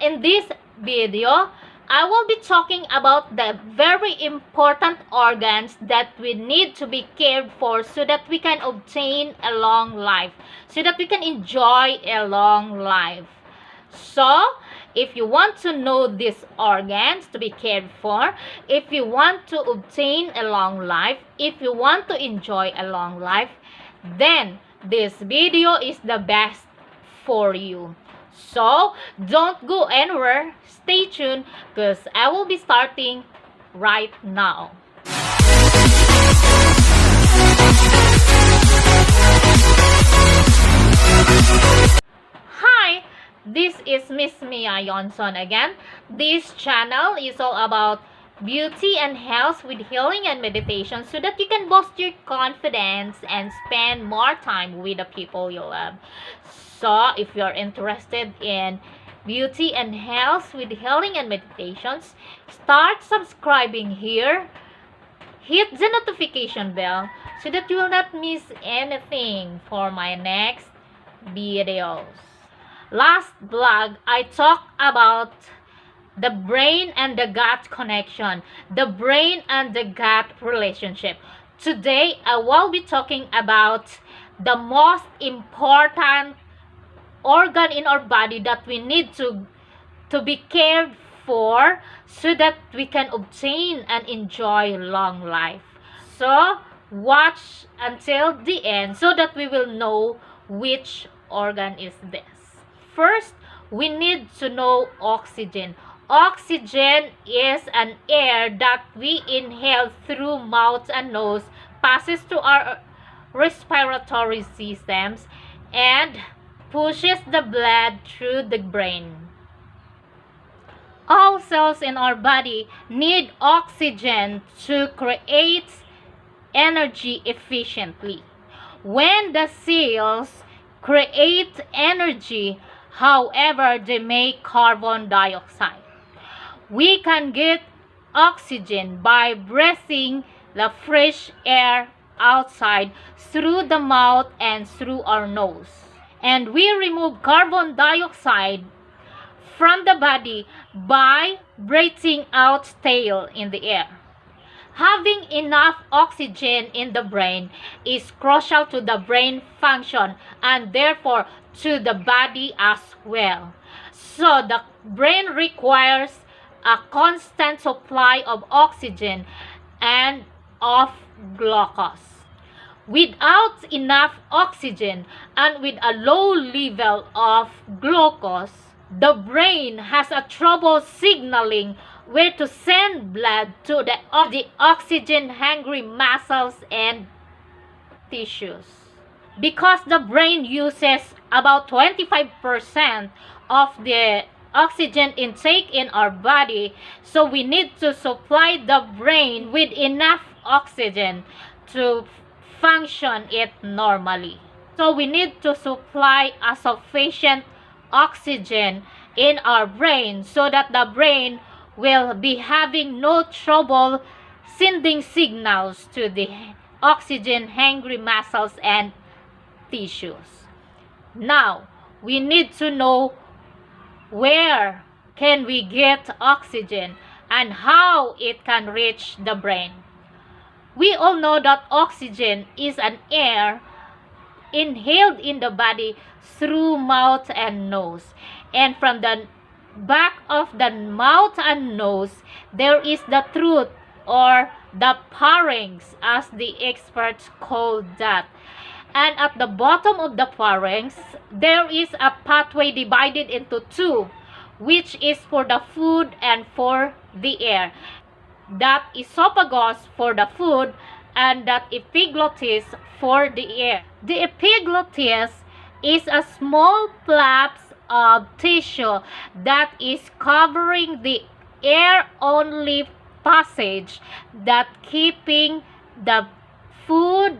In this video, I will be talking about the very important organs that we need to be cared for so that we can obtain a long life, so that we can enjoy a long life. So, if you want to know these organs to be cared for, if you want to obtain a long life, if you want to enjoy a long life, then this video is the best for you. So, don't go anywhere. Stay tuned because I will be starting right now. Hi, this is Miss Mia Yonson again. This channel is all about beauty and health with healing and meditation so that you can boost your confidence and spend more time with the people you love. So, if you're interested in beauty and health with healing and meditations, start subscribing here. Hit the notification bell so that you will not miss anything for my next videos. Last vlog, I talked about the brain and the gut connection, the brain and the gut relationship. Today, I will be talking about the most important organ in our body that we need to be cared for so that we can obtain and enjoy long life. So, watch until the end so that we will know which organ is this. First, we need to know oxygen. Oxygen is an air that we inhale through mouth and nose, passes through our respiratory systems, and pushes the blood through the brain. All cells in our body need oxygen to create energy efficiently. When the cells create energy, however, they make carbon dioxide. We can get oxygen by breathing the fresh air outside through the mouth and through our nose. And we remove carbon dioxide from the body by breathing out tail in the air. Having enough oxygen in the brain is crucial to the brain function and therefore to the body as well. So the brain requires a constant supply of oxygen and of glucose. Without enough oxygen and with a low level of glucose, the brain has a trouble signaling where to send blood to the oxygen-hungry muscles and tissues. Because the brain uses about 25% of the oxygen intake in our body, so we need to supply the brain with enough oxygen to function it normally. So we need to supply a sufficient oxygen in our brain so that the brain will be having no trouble sending signals to the oxygen-hungry muscles and tissues. Now, we need to know where can we get oxygen and how it can reach the brain. We all know that oxygen is an air inhaled in the body through mouth and nose. And from the back of the mouth and nose, there is the throat or the pharynx, as the experts call that. And at the bottom of the pharynx, there is a pathway divided into two, which is for the food and for the air. That esophagus for the food and that epiglottis for the air. The epiglottis is a small flaps of tissue that is covering the air-only passage that keeping the food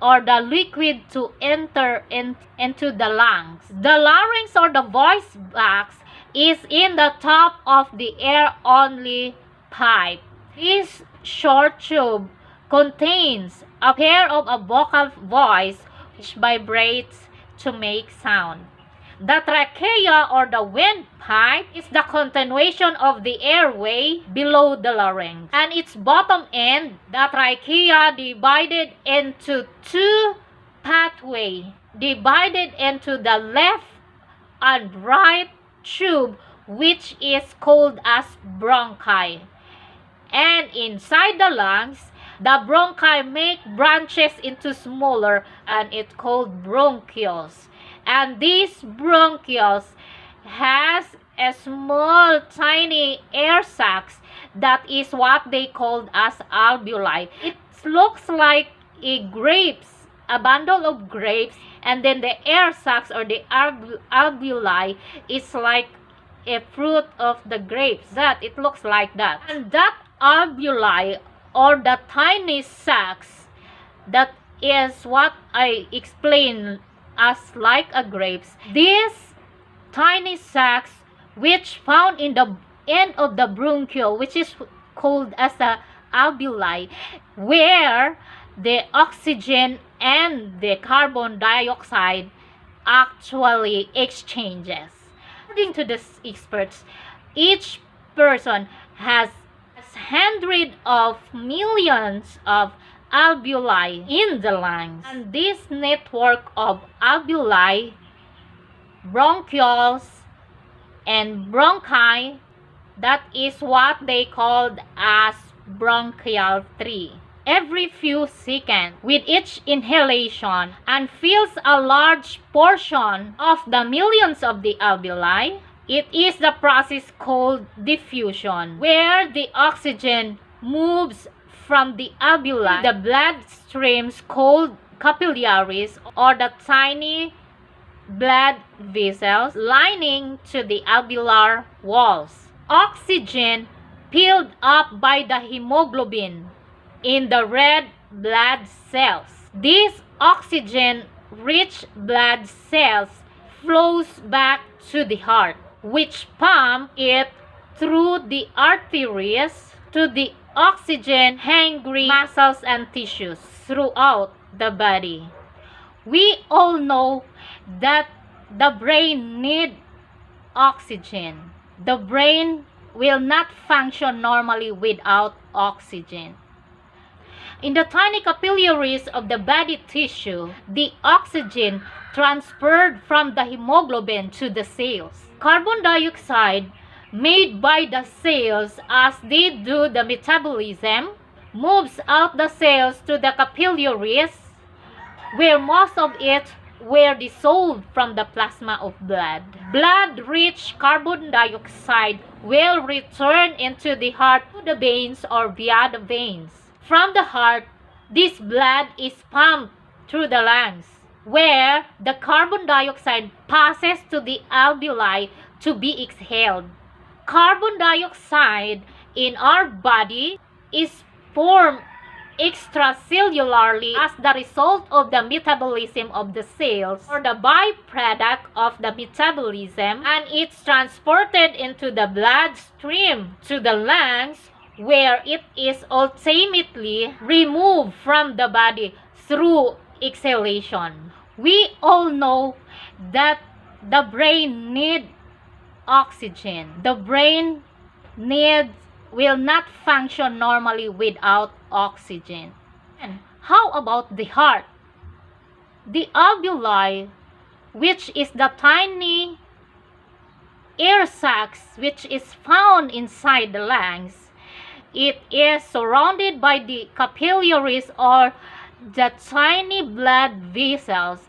or the liquid to enter into the lungs. The larynx or the voice box is in the top of the air-only pipe. This short tube contains a pair of a vocal voice which vibrates to make sound. The trachea or the windpipe is the continuation of the airway below the larynx. And its bottom end, the trachea divided into two pathways, divided into the left and right tube, which is called as bronchi. And inside the lungs, the bronchi make branches into smaller, and it's called bronchioles. And these bronchioles has a small tiny air sacs that is what they called as alveoli. It looks like a grapes, a bundle of grapes, and then the air sacs or the alveoli is like a fruit of the grapes. That it looks like that. And that alveoli or the tiny sacs, that is what I explained as like a grapes. These tiny sacs which found in the end of the bronchiole, which is called as the alveoli, where the oxygen and the carbon dioxide actually exchanges. According to the experts, each person has hundreds of millions of alveoli in the lungs. And this network of alveoli, bronchioles, and bronchi, that is what they called as bronchial tree. Every few seconds, with each inhalation, and fills a large portion of the millions of the alveoli. It is the process called diffusion, where the oxygen moves from the alveoli to the blood streams called capillaries, or the tiny blood vessels lining to the alveolar walls. Oxygen filled up by the hemoglobin in the red blood cells. These oxygen-rich blood cells flows back to the heart, which pump it through the arteries to the oxygen-hungry muscles and tissues throughout the body. We all know that the brain needs oxygen. The brain will not function normally without oxygen. In the tiny capillaries of the body tissue, the oxygen transferred from the hemoglobin to the cells. Carbon dioxide made by the cells as they do the metabolism moves out the cells to the capillaries, where most of it were dissolved from the plasma of blood. Blood-rich carbon dioxide will return into the heart to the veins or via the veins. From the heart, this blood is pumped through the lungs, where the carbon dioxide passes to the alveoli to be exhaled. Carbon dioxide in our body is formed extracellularly as the result of the metabolism of the cells, or the byproduct of the metabolism, and it's transported into the bloodstream to the lungs, where it is ultimately removed from the body through exhalation. We all know that the brain needs oxygen. The brain will not function normally without oxygen. And how about the heart? The alveoli, which is the tiny air sacs which is found inside the lungs, it is surrounded by the capillaries or the tiny blood vessels,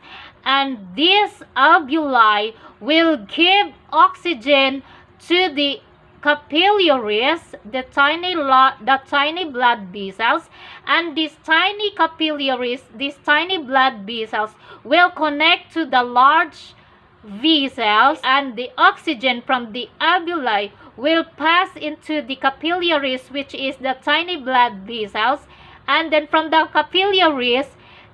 and these alveoli will give oxygen to the capillaries, the tiny blood vessels, and these tiny capillaries, these tiny blood vessels will connect to the large vessels, and the oxygen from the alveoli will pass into the capillaries, which is the tiny blood vessels, and then from the capillaries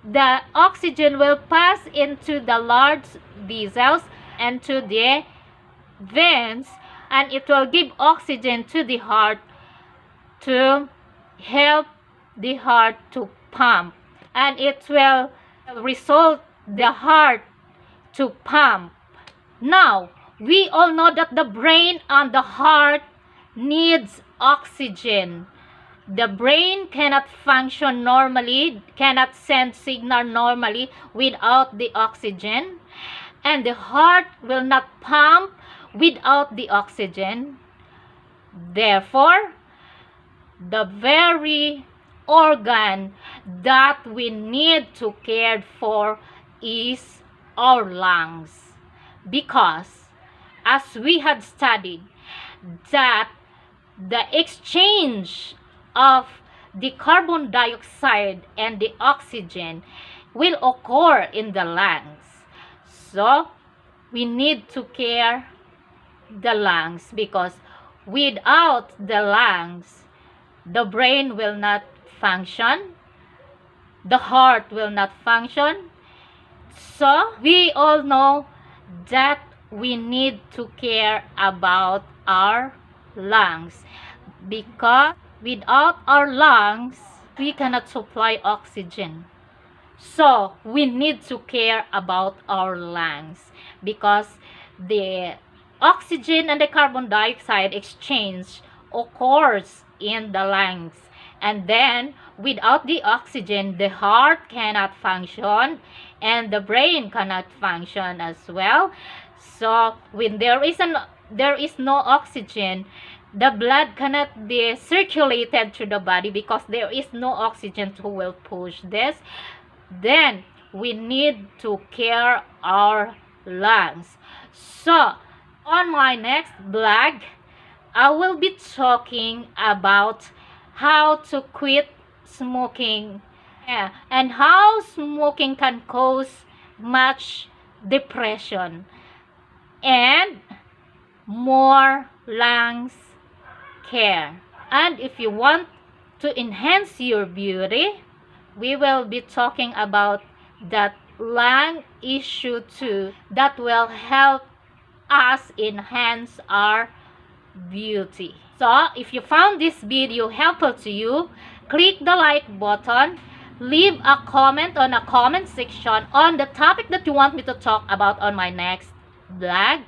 the oxygen will pass into the large vessels and to the veins, and it will give oxygen to the heart to help the heart to pump, and it will result the heart to pump. Now, we all know that the brain and the heart needs oxygen. The brain cannot function normally, cannot send signal normally without the oxygen, and the heart will not pump without the oxygen. Therefore, the very organ that we need to care for is our lungs, because as we had studied that the exchange of the carbon dioxide and the oxygen will occur in the lungs. So we need to care the lungs, because without the lungs, the brain will not function, the heart will not function. So we all know that we need to care about our lungs, because without our lungs, we cannot supply oxygen. So we need to care about our lungs, because the oxygen and the carbon dioxide exchange occurs in the lungs. And then without the oxygen, the heart cannot function and the brain cannot function as well. So when there is no oxygen, the blood cannot be circulated through the body, because there is no oxygen who will push this. Then we need to care our lungs. So on my next blog, I will be talking about how to quit smoking, and how smoking can cause much depression and more lungs care. And if you want to enhance your beauty, we will be talking about that lung issue too, that will help us enhance our beauty. So if you found this video helpful to you, click the like button, leave a comment on a comment section on the topic that you want me to talk about on my next vlog.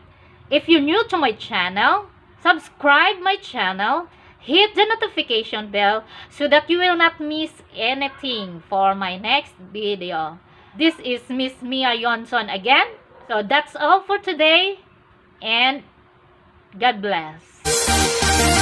If you're new to my channel, subscribe my channel, hit the notification bell so that you will not miss anything for my next video. This is Miss Mia Yonson again. So that's all for today, and God bless.